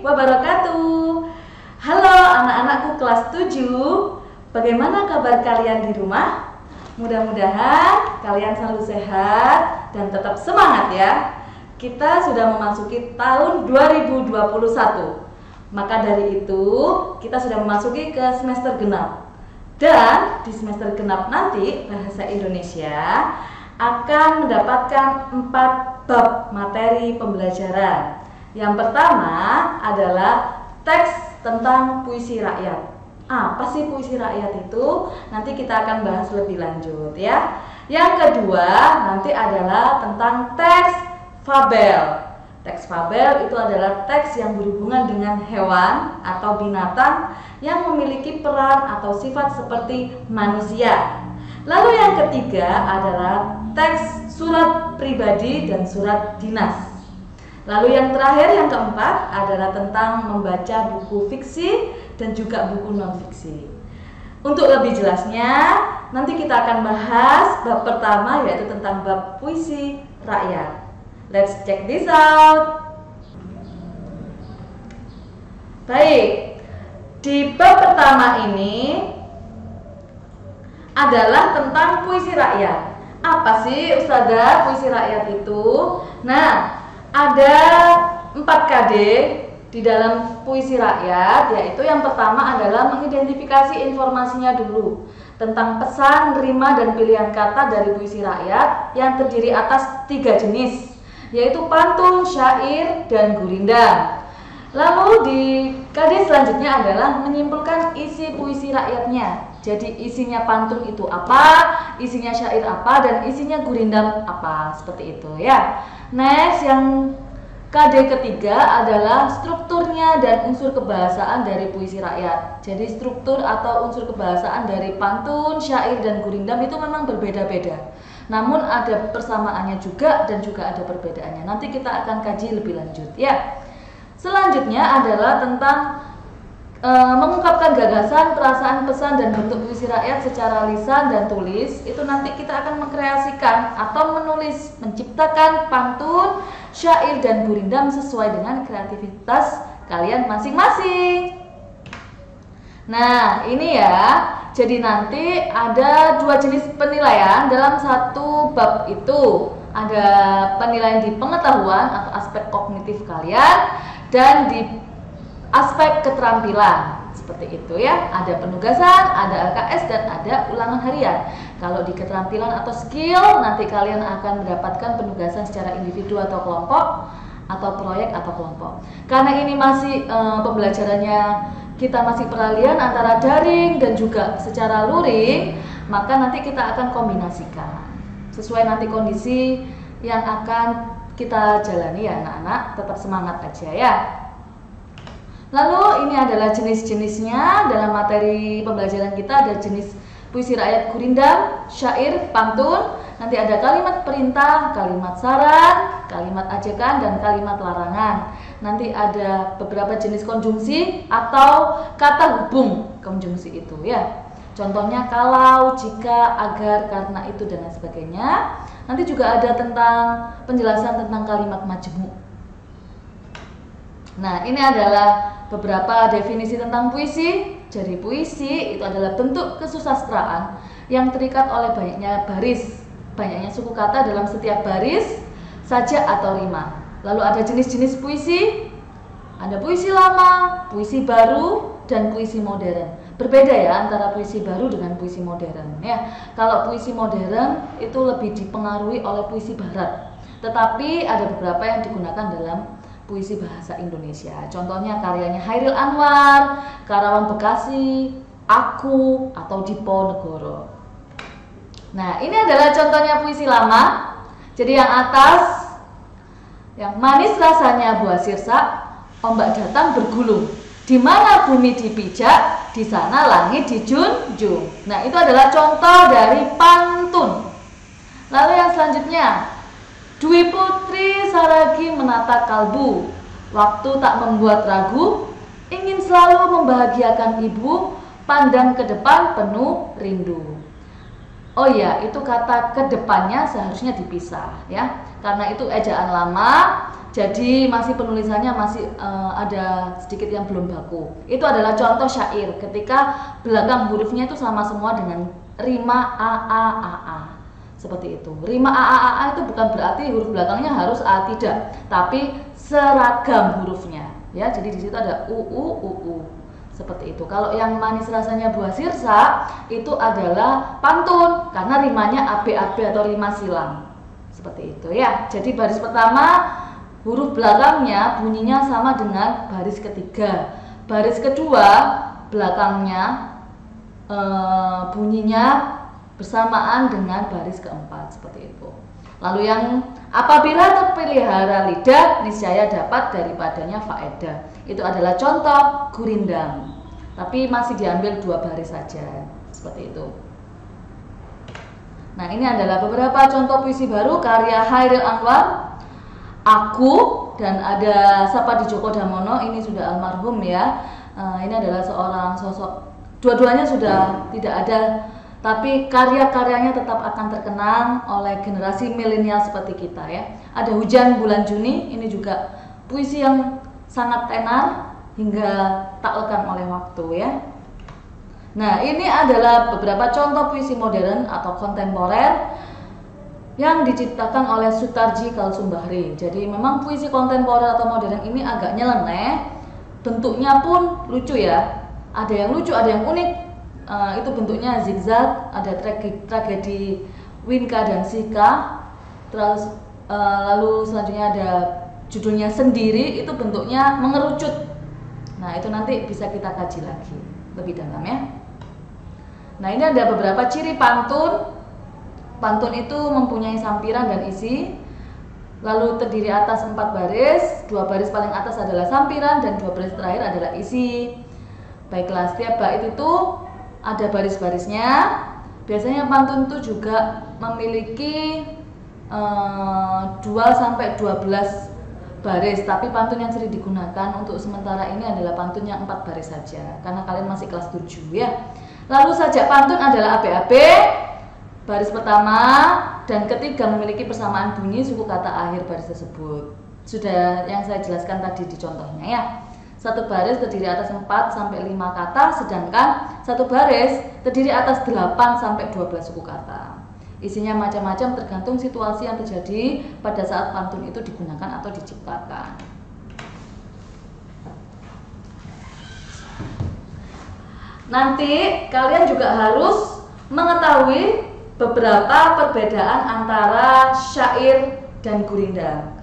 wabarakatuh. Halo anak-anakku kelas 7. Bagaimana kabar kalian di rumah? Mudah-mudahan kalian selalu sehat dan tetap semangat ya. Kita sudah memasuki tahun 2021. Maka dari itu, kita sudah memasuki ke semester genap. Dan di semester genap nanti Bahasa Indonesia akan mendapatkan 4 bab materi pembelajaran. Yang pertama adalah teks tentang puisi rakyat. Apa sih puisi rakyat itu? Nanti kita akan bahas lebih lanjut ya. Yang kedua nanti adalah tentang teks fabel. Teks fabel itu adalah teks yang berhubungan dengan hewan atau binatang yang memiliki peran atau sifat seperti manusia. Lalu yang ketiga adalah teks surat pribadi dan surat dinas. Lalu yang terakhir, yang keempat adalah tentang membaca buku fiksi dan juga buku non-fiksi. Untuk lebih jelasnya, nanti kita akan bahas bab pertama yaitu tentang bab puisi rakyat. Let's check this out. Baik, di bab pertama ini adalah tentang puisi rakyat. Apa sih Ustazah puisi rakyat itu? Nah, ada 4 KD di dalam puisi rakyat, yaitu yang pertama adalah mengidentifikasi informasinya dulu tentang pesan, rima, dan pilihan kata dari puisi rakyat yang terdiri atas 3 jenis, yaitu pantun, syair, dan gurindam. Lalu di KD selanjutnya adalah menyimpulkan isi puisi rakyatnya. Jadi isinya pantun itu apa, isinya syair apa, dan isinya gurindam apa, seperti itu ya. Next, yang KD ketiga adalah strukturnya dan unsur kebahasaan dari puisi rakyat. Jadi struktur atau unsur kebahasaan dari pantun, syair, dan gurindam itu memang berbeda-beda. Namun ada persamaannya juga dan juga ada perbedaannya. Nanti kita akan kaji lebih lanjut ya. Selanjutnya adalah tentang mengungkapkan gagasan, perasaan, pesan, dan bentuk puisi rakyat secara lisan dan tulis. Itu nanti kita akan mengkreasikan atau menulis, menciptakan pantun, syair, dan gurindam sesuai dengan kreativitas kalian masing-masing. Nah, ini ya. Jadi nanti ada 2 jenis penilaian dalam satu bab itu. Ada penilaian di pengetahuan atau aspek kognitif kalian dan di aspek keterampilan, seperti itu ya. Ada penugasan, ada LKS, dan ada ulangan harian. Kalau di keterampilan atau skill, nanti kalian akan mendapatkan penugasan secara individu atau kelompok, atau proyek atau kelompok. Karena ini masih pembelajarannya kita masih peralihan antara daring dan juga secara luring, maka nanti kita akan kombinasikan sesuai nanti kondisi yang akan kita jalani ya anak-anak. Tetap semangat aja ya. Lalu ini adalah jenis-jenisnya. Dalam materi pembelajaran kita ada jenis puisi rakyat gurindam, syair, pantun. Nanti ada kalimat perintah, kalimat saran, kalimat ajakan, dan kalimat larangan. Nanti ada beberapa jenis konjungsi atau kata hubung konjungsi itu ya. Contohnya kalau, jika, agar, karena, itu, dan lain sebagainya. Nanti juga ada tentang penjelasan tentang kalimat majemuk. Nah, ini adalah beberapa definisi tentang puisi. Jadi puisi itu adalah bentuk kesusastraan yang terikat oleh banyaknya baris, banyaknya suku kata dalam setiap baris, sajak atau rima. Lalu ada jenis-jenis puisi. Ada puisi lama, puisi baru, dan puisi modern. Berbeda ya antara puisi baru dengan puisi modern ya. Kalau puisi modern itu lebih dipengaruhi oleh puisi barat. Tetapi ada beberapa yang digunakan dalam puisi bahasa Indonesia. Contohnya karyanya Hairil Anwar, Karawang Bekasi, Aku, atau Diponegoro. Nah, ini adalah contohnya puisi lama. Jadi yang atas, yang manis rasanya buah sirsak, ombak datang bergulung. Di mana bumi dipijak, di sana langit dijunjung. Nah, itu adalah contoh dari pantun. Lalu yang selanjutnya, Dwi Putri Saragi menata kalbu, waktu tak membuat ragu, ingin selalu membahagiakan ibu, pandang ke depan penuh rindu. Oh iya, itu kata kedepannya seharusnya dipisah ya, karena itu ejaan lama, jadi masih penulisannya masih ada sedikit yang belum baku. Itu adalah contoh syair ketika belakang hurufnya itu sama semua dengan rima a a a a, seperti itu. Rima a a a a itu bukan berarti huruf belakangnya harus a, tidak, tapi seragam hurufnya ya. Jadi di situ ada u u u u. Seperti itu. Kalau yang manis rasanya buah sirsa itu adalah pantun karena rimanya AB atau rima silang. Seperti itu ya. Jadi baris pertama huruf belakangnya bunyinya sama dengan baris ketiga. Baris kedua belakangnya bunyinya bersamaan dengan baris keempat, seperti itu. Lalu yang apabila terpelihara lidah niscaya dapat daripadanya faedah. Itu adalah contoh gurindam, tapi masih diambil 2 baris saja, seperti itu. Nah, ini adalah beberapa contoh puisi baru karya Hairil Anwar, Aku, dan ada Sapadi Djoko Damono. Ini sudah almarhum ya. Ini adalah seorang sosok, dua-duanya sudah tidak ada, tapi karya-karyanya tetap akan terkenang oleh generasi milenial seperti kita ya. Ada Hujan Bulan Juni, ini juga puisi yang sangat tenar hingga tak lekang oleh waktu ya. Nah, ini adalah beberapa contoh puisi modern atau kontemporer yang diciptakan oleh Sutarji Kalsumbahri. Jadi memang puisi kontemporer atau modern ini agak nyeleneh, bentuknya pun lucu ya. Ada yang lucu, ada yang unik. Itu bentuknya zigzag, ada tragedi Winka dan Sika. Terus lalu selanjutnya ada judulnya Sendiri, itu bentuknya mengerucut. Nah, itu nanti bisa kita kaji lagi lebih dalam ya. Nah, ini ada beberapa ciri pantun. Pantun itu mempunyai sampiran dan isi, lalu terdiri atas 4 baris, 2 baris paling atas adalah sampiran dan 2 baris terakhir adalah isi. Baiklah, setiap bait itu ada baris-barisnya. Biasanya pantun itu juga memiliki 2-12 baris, tapi pantun yang sering digunakan untuk sementara ini adalah pantun yang 4 baris saja, karena kalian masih kelas 7 ya. Lalu sajak pantun adalah AB-AB, baris pertama dan ketiga memiliki persamaan bunyi suku kata akhir baris tersebut. Sudah yang saya jelaskan tadi di contohnya ya. Satu baris terdiri atas 4-5 kata, sedangkan satu baris terdiri atas 8-12 suku kata. Isinya macam-macam tergantung situasi yang terjadi pada saat pantun itu digunakan atau diciptakan. Nanti kalian juga harus mengetahui beberapa perbedaan antara syair dan gurindam.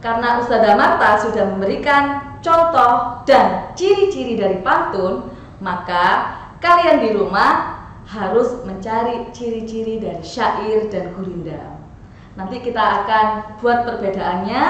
Karena Ustazah Marta sudah memberikan contoh dan ciri-ciri dari pantun, maka kalian di rumah harus mencari ciri-ciri dari syair dan gurindam. Nanti kita akan buat perbedaannya,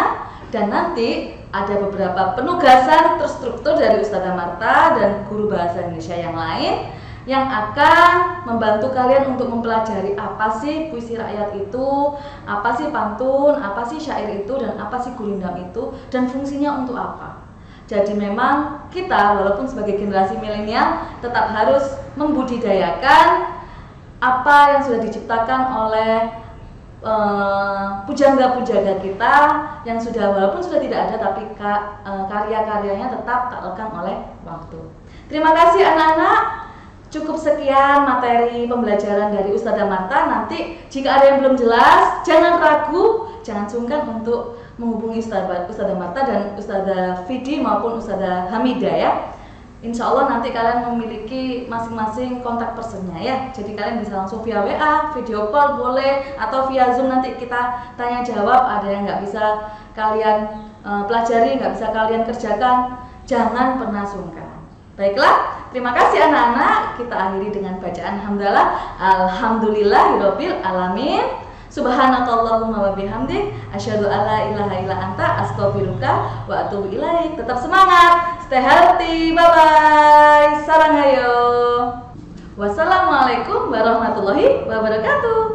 dan nanti ada beberapa penugasan terstruktur dari Ustazah Marta dan guru bahasa Indonesia yang lain yang akan membantu kalian untuk mempelajari apa sih puisi rakyat itu, apa sih pantun, apa sih syair itu, dan apa sih gurindam itu, dan fungsinya untuk apa. Jadi memang kita walaupun sebagai generasi milenial tetap harus membudidayakan apa yang sudah diciptakan oleh pujangga-pujangga kita yang sudah walaupun sudah tidak ada, tapi karya-karyanya tetap tak lekang oleh waktu. Terima kasih anak-anak. Cukup sekian materi pembelajaran dari Ustazah Marta. Nanti jika ada yang belum jelas, jangan ragu, jangan sungkan untuk menghubungi Ustazah Marta dan Ustazah Fidi maupun Ustazah Hamidah ya. Insya Allah nanti kalian memiliki masing-masing kontak personnya ya. Jadi kalian bisa langsung via WA, video call boleh, atau via Zoom nanti kita tanya jawab. Ada yang nggak bisa kalian pelajari, nggak bisa kalian kerjakan, jangan pernah sungkan. Baiklah, terima kasih anak-anak. Kita akhiri dengan bacaan hamdalah. Alhamdulillahirabbil alamin. Subhanakallahumma wa bihamdik asyhadu alla ilaha illa anta astaghfiruka wa atubu ilaik. Tetap semangat, stay healthy. Bye bye. Sarang hayo. Wassalamualaikum warahmatullahi wabarakatuh.